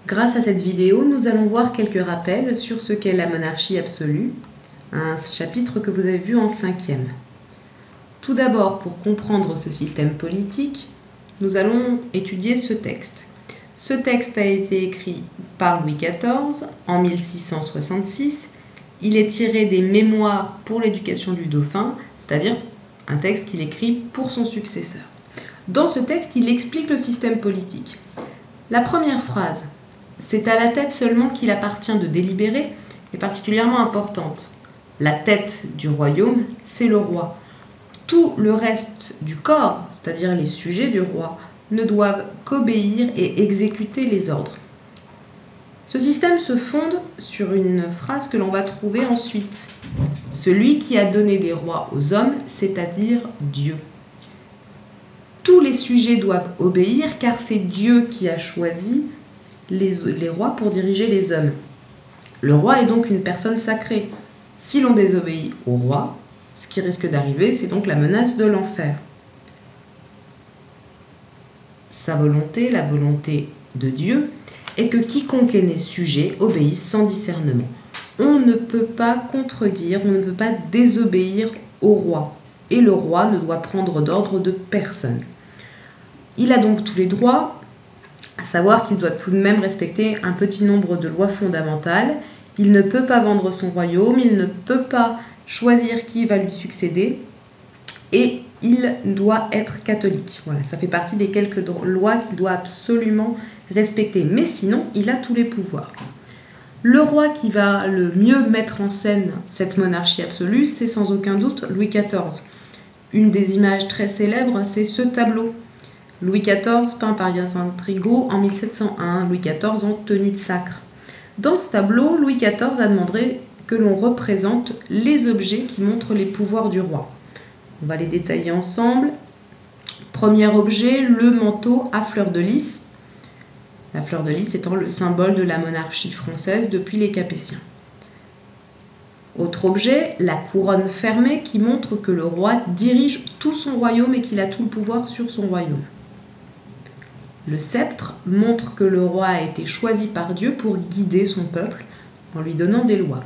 Grâce à cette vidéo, nous allons voir quelques rappels sur ce qu'est la monarchie absolue, un chapitre que vous avez vu en 5e. Tout d'abord, pour comprendre ce système politique, nous allons étudier ce texte. Ce texte a été écrit par Louis XIV en 1666. Il est tiré des Mémoires pour l'éducation du dauphin, c'est-à-dire un texte qu'il écrit pour son successeur. Dans ce texte, il explique le système politique. La première phrase, c'est à la tête seulement qu'il appartient de délibérer, est particulièrement importante. La tête du royaume, c'est le roi. Tout le reste du corps, c'est-à-dire les sujets du roi, ne doivent qu'obéir et exécuter les ordres. Ce système se fonde sur une phrase que l'on va trouver ensuite. Celui qui a donné des rois aux hommes, c'est-à-dire Dieu. Tous les sujets doivent obéir car c'est Dieu qui a choisi les rois pour diriger les hommes. Le roi est donc une personne sacrée. Si l'on désobéit au roi, ce qui risque d'arriver, c'est donc la menace de l'enfer. Sa volonté, la volonté de Dieu, est que quiconque est né sujet obéisse sans discernement. On ne peut pas contredire, on ne peut pas désobéir au roi. Et le roi ne doit prendre d'ordre de personne. Il a donc tous les droits, à savoir qu'il doit tout de même respecter un petit nombre de lois fondamentales. Il ne peut pas vendre son royaume, il ne peut pas choisir qui va lui succéder et il doit être catholique. Voilà, ça fait partie des quelques lois qu'il doit absolument respecter. Mais sinon, il a tous les pouvoirs. Le roi qui va le mieux mettre en scène cette monarchie absolue, c'est sans aucun doute Louis XIV. Une des images très célèbres, c'est ce tableau. Louis XIV, peint par Hyacinthe Rigaud en 1701, Louis XIV en tenue de sacre. Dans ce tableau, Louis XIV a demandé que l'on représente les objets qui montrent les pouvoirs du roi. On va les détailler ensemble. Premier objet, le manteau à fleur de lys. La fleur de lys étant le symbole de la monarchie française depuis les Capétiens. Autre objet, la couronne fermée qui montre que le roi dirige tout son royaume et qu'il a tout le pouvoir sur son royaume. Le sceptre montre que le roi a été choisi par Dieu pour guider son peuple en lui donnant des lois.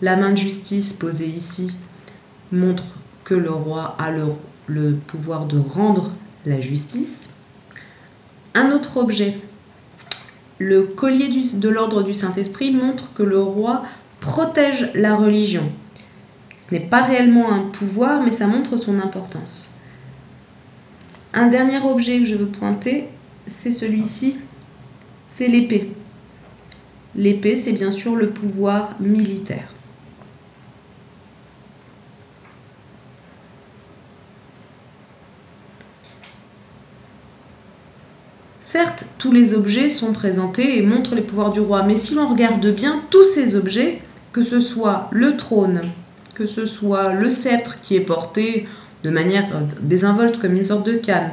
La main de justice posée ici montre que le roi a le pouvoir de rendre la justice. Un autre objet, le collier de l'ordre du Saint-Esprit montre que le roi protège la religion. Ce n'est pas réellement un pouvoir, mais ça montre son importance. Un dernier objet que je veux pointer, c'est celui-ci, c'est l'épée. L'épée, c'est bien sûr le pouvoir militaire. Certes, tous les objets sont présentés et montrent les pouvoirs du roi, mais si l'on regarde bien, tous ces objets, que ce soit le trône, que ce soit le sceptre qui est porté de manière désinvolte comme une sorte de canne,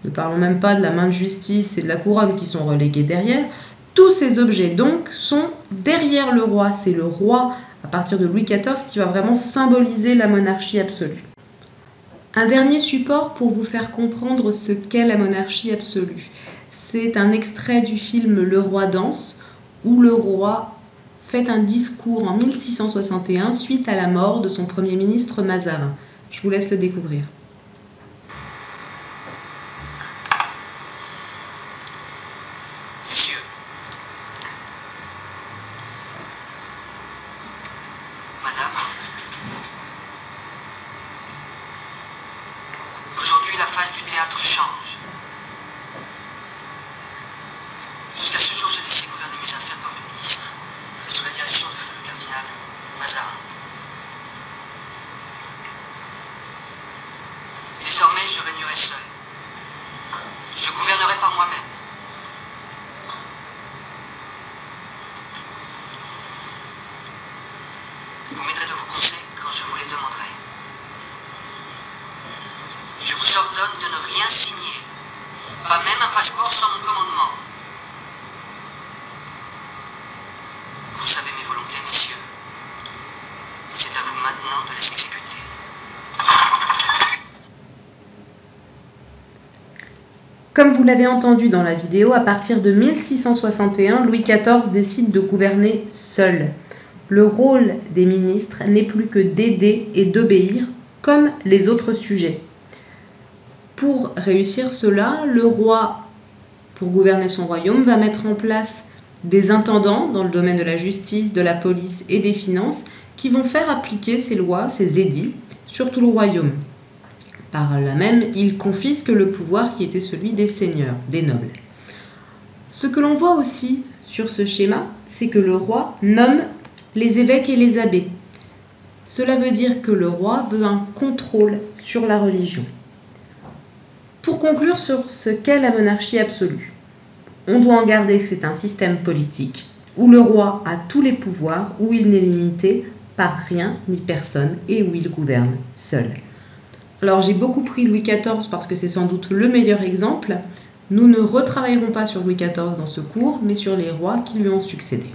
ne parlons même pas de la main de justice et de la couronne qui sont relégués derrière, tous ces objets donc sont derrière le roi. C'est le roi, à partir de Louis XIV, qui va vraiment symboliser la monarchie absolue. Un dernier support pour vous faire comprendre ce qu'est la monarchie absolue. C'est un extrait du film Le Roi danse, où le roi fait un discours en 1661 suite à la mort de son premier ministre Mazarin. Je vous laisse le découvrir. Messieurs, Madame, aujourd'hui la face du théâtre change. Jusqu'à ce jour, j'ai laissé gouverner mes affaires par mes ministres, sous la direction de feu le cardinal Mazarin. Désormais, je régnerai seul. Je gouvernerai par moi-même. Vous m'aiderez de vos conseils quand je vous les demanderai. Je vous ordonne de ne rien signer, pas même un passeport sans mon commandement. Vous savez mes volontés, messieurs. C'est à vous maintenant de les exécuter. Comme vous l'avez entendu dans la vidéo, à partir de 1661, Louis XIV décide de gouverner seul. Le rôle des ministres n'est plus que d'aider et d'obéir, comme les autres sujets. Pour réussir cela, le roi, pour gouverner son royaume, va mettre en place des intendants dans le domaine de la justice, de la police et des finances qui vont faire appliquer ces lois, ces édits, sur tout le royaume. Par là même, il confisque le pouvoir qui était celui des seigneurs, des nobles. Ce que l'on voit aussi sur ce schéma, c'est que le roi nomme les évêques et les abbés. Cela veut dire que le roi veut un contrôle sur la religion. Pour conclure sur ce qu'est la monarchie absolue, on doit en garder que c'est un système politique où le roi a tous les pouvoirs, où il n'est limité par rien ni personne et où il gouverne seul. Alors j'ai beaucoup pris Louis XIV parce que c'est sans doute le meilleur exemple. Nous ne retravaillerons pas sur Louis XIV dans ce cours, mais sur les rois qui lui ont succédé.